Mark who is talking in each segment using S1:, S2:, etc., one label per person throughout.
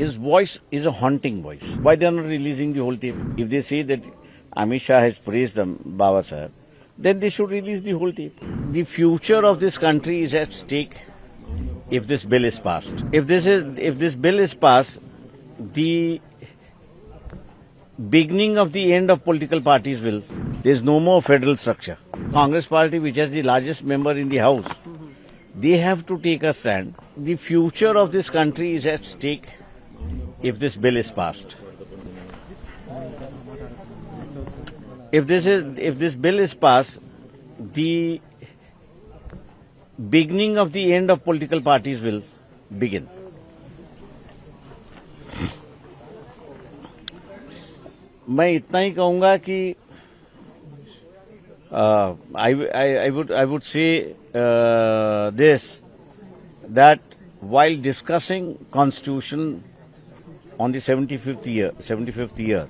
S1: his voice is a haunting voice. Why they are not releasing the whole tape? If they say that Amit Shah has praised them, Baba Sahib, then they should release the whole tape. The future of this country is at stake if this bill is passed. If this bill is passed, the beginning of the end of political parties will. There is no more federal structure. Congress party, which has the largest member in the House, they have to take a stand. The future of this country is at stake if this bill is passed. If this bill is passed, the beginning of the end of political parties will begin. मैं इतना ही कहूँगा कि I would say this, that while discussing Constitution on the 75th year,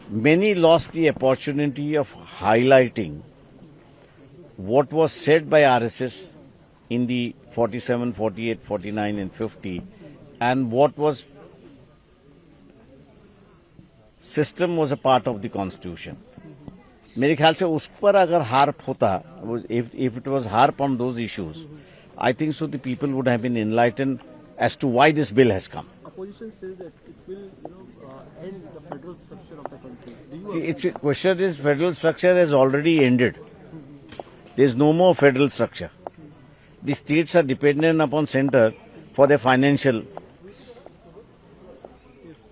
S1: many lost the opportunity of highlighting what was said by RSS in the 47, 48, 49 and 50 and what was system was a part of the Constitution. मेरे ख्याल से उस पर अगर harp होता, if it was harp on those issues, I think so the people would have been enlightened as to why this bill has come.
S2: Opposition says that it will, end the federal structure of the country.
S1: See, its question is federal structure has already ended. There is no more federal structure. The states are dependent upon center for their financial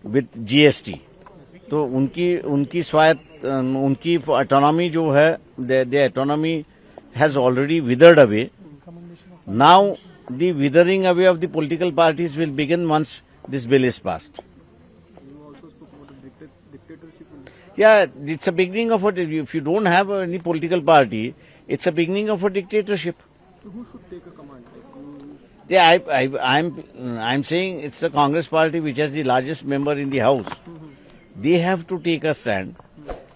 S1: with GST. तो उनकी स्वायत्त उनकी autonomy जो है, their autonomy has already withered away. Now the withering away of the political parties will begin once this bill is passed.
S2: You also spoke about the dictatorship.
S1: Yeah, it's a beginning of it. If you don't have any political party, it's a beginning of a dictatorship.
S2: So who should take a command?
S1: Yeah, I'm saying it's the Congress party which has the largest member in the House. They have to take a stand,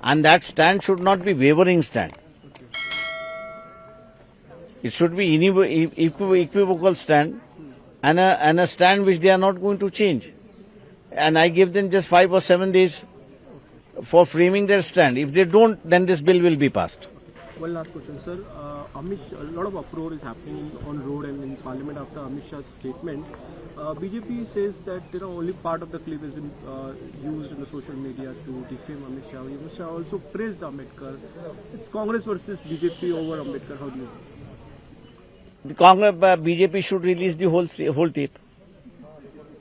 S1: and that stand should not be wavering stand. It should be equivocal stand, and a stand which they are not going to change. And I give them just 5 or 7 days for framing their stand. If they don't, then this bill will be passed.
S2: One last question, sir. A lot of uproar is happening on road and in Parliament after Amit Shah's statement. BJP says that only part of the clip has been used in the social media to defame Amit Shah. Amit Shah also praised Ambedkar. It's Congress versus BJP over Ambedkar. How do you see?
S1: The Congress BJP should release the whole tape.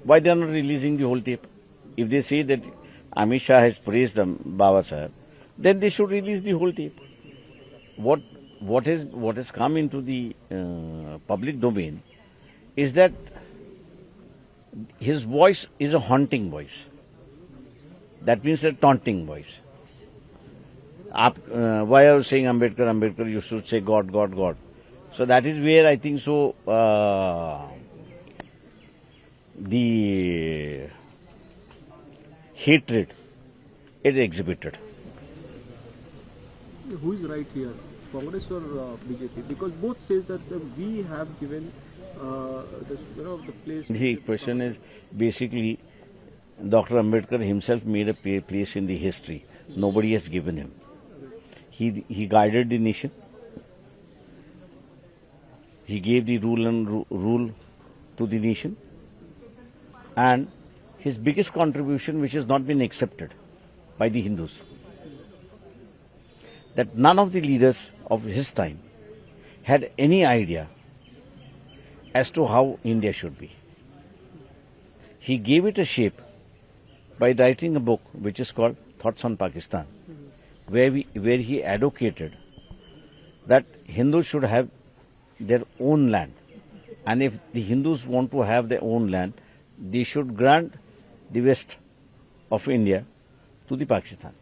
S1: Why they are not releasing the whole tape? If they say that Amit Shah has praised them, Baba Sahib, then they should release the whole tape. What has come into the public domain is that his voice is a haunting voice. That means a taunting voice. Why are you saying Ambedkar? You should say God, God, God. So that is where I think so the hatred is exhibited.
S2: Who is right here, Congress or BJP? Because both says that we have given the place.
S1: The question is basically Dr. Ambedkar himself made a place in the history. Nobody has given him. He guided the nation. He gave the rule to the nation. And his biggest contribution, which has not been accepted by the Hindus, that none of the leaders of his time had any idea as to how India should be. He gave it a shape by writing a book which is called Thoughts on Pakistan, where he advocated that Hindus should have their own land, and if the Hindus want to have their own land, they should grant the west of India to the Pakistan,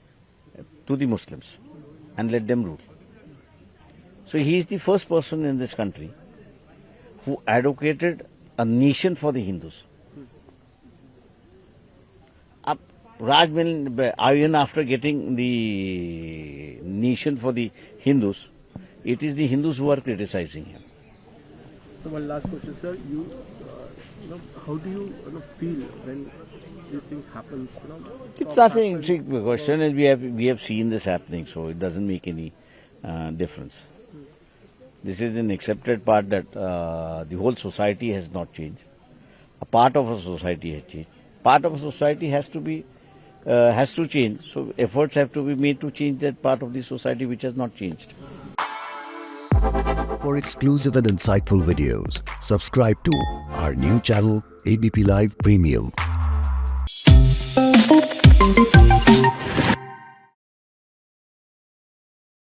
S1: to the Muslims, and let them rule. So he is the first person in this country who advocated a nation for the Hindus. Even after getting the nation for the Hindus, it is the Hindus who are criticizing him.
S2: So one last question, sir. how do you, feel when these things happen?
S1: It's nothing. See, the question is we have seen this happening, so it doesn't make any difference. This is an accepted part that the whole society has not changed. A part of a society has changed. Part of a society has to change. So efforts have to be made to change that part of the society which has not changed.
S3: For exclusive and insightful videos, subscribe to our new channel ABP Live Premium.